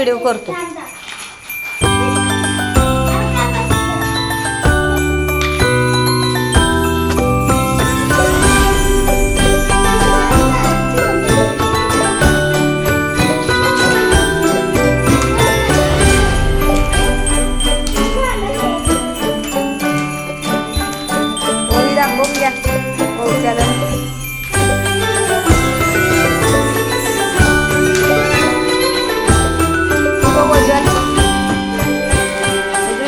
Video करतो. ओवी दाखव घ्या. हो त्याला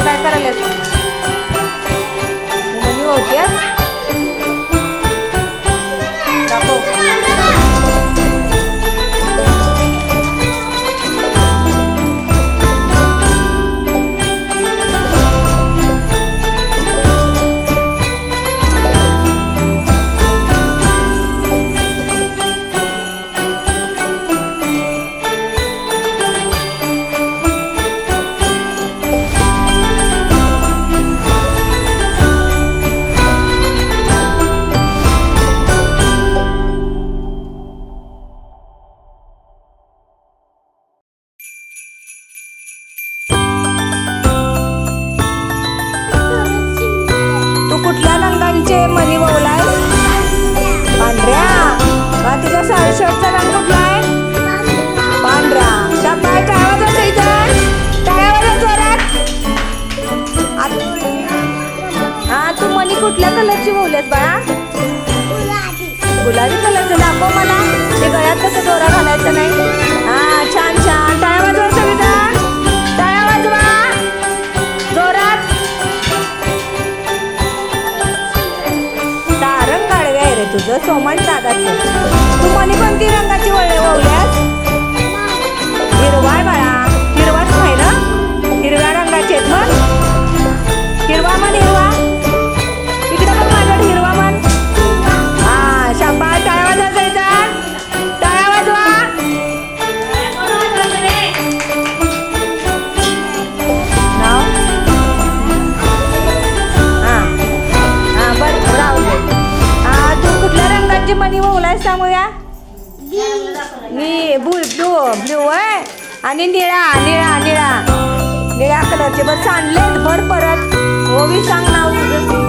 काय करायला मनी होते दाखव. कुठल्या रंगांचे मणी ववलाय? पांढऱ्या. तुझ्या साडी शर्टचा रंग कुठला आहे? पांढरा. शाबास. टाळ्या वाजवा इथं. टाळ्या वाजवा जोरात. हा तू मणी कुठल्या कलरची ववल्यास बाळा? गुलाबी कलरचं. दाखव मला. ते गळ्यात कसं दोरा घालायचा नाही. हा छान छान. टाळ्या वाजवा सविता. टाळ्या वाजवा जोरात. सारंग गाडवे आहे रे तुझं, सोमन दादाचं. तू मनी कोणती रंगाची ववल्यास? हिरवा आहे बाळा. हिरवाच आहे ना? हिरव्या रंगाचे आहेत मग. हिरवा मन. हिरवा इकडे बघ माझ्याकडे. हिरवा मन. हा शाबास. टाळ्या वाजवा जायचा. टाळ्या वाजवा. नाव हा हा बरं राहू दे. तू कुठल्या रंगाची मनी ववलायस सांगूया? मी ब्लू आहे. आणि निळा निळा निळा निळ्या कलरचे. बरं सांडलेत भर परत. ओवी सांग नाव तुझं.